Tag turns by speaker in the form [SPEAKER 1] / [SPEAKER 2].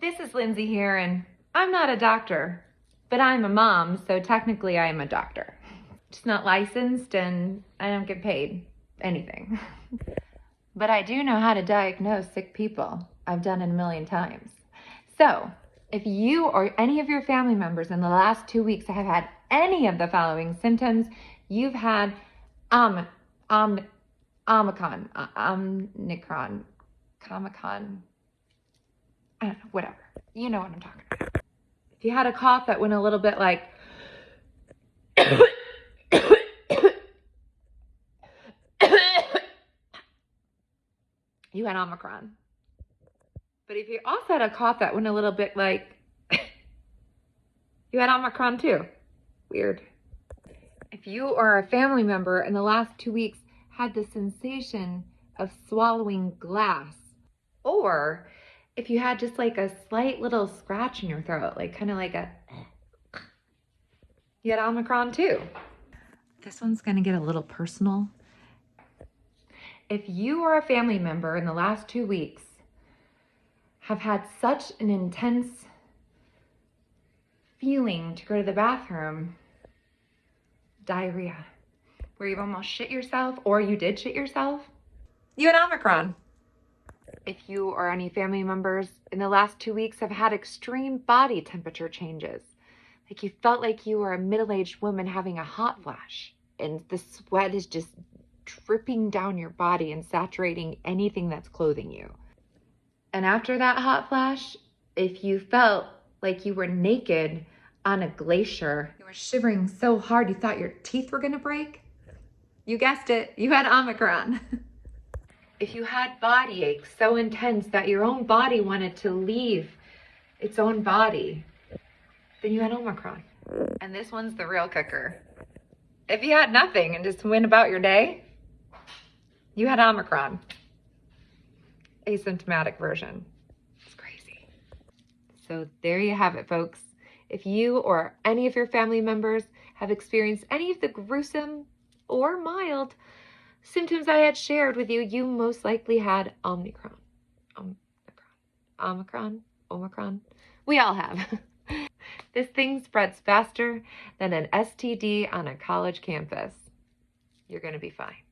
[SPEAKER 1] this is Lindsay here, and I'm not a doctor, but I'm a mom, so technically I am a doctor. Just not licensed, and I don't get paid anything. But I do know how to diagnose sick people. I've done it a million times. So, if you or any of your family members in the last 2 weeks have had any of the following symptoms, you've had Omicron, Comic-Con, I don't know, whatever. You know what I'm talking about. If you had a cough that went a little bit like, you had Omicron. But if you also had a cough that went a little bit like, you had Omicron too. Weird. If you or a family member in the last 2 weeks had the sensation of swallowing glass, or if you had just like a slight little scratch in your throat, like kind of like a, you had Omicron too. This one's gonna get a little personal. If you or a family member in the last 2 weeks have had such an intense feeling to go to the bathroom, diarrhea, where you've almost shit yourself or you did shit yourself, you had Omicron. If you or any family members in the last 2 weeks have had extreme body temperature changes, like you felt like you were a middle-aged woman having a hot flash and the sweat is just dripping down your body and saturating anything that's clothing you. And after that hot flash, if you felt like you were naked on a glacier, you were shivering so hard you thought your teeth were gonna break, you guessed it, you had Omicron. If you had body aches so intense that your own body wanted to leave its own body, then you had Omicron. And this one's the real kicker. If you had nothing and just went about your day, you had Omicron. Asymptomatic version. It's crazy. So there you have it, folks. If you or any of your family members have experienced any of the gruesome or mild symptoms I had shared with you, you most likely had Omicron. Omicron. We all have. This thing spreads faster than an STD on a college campus. You're going to be fine.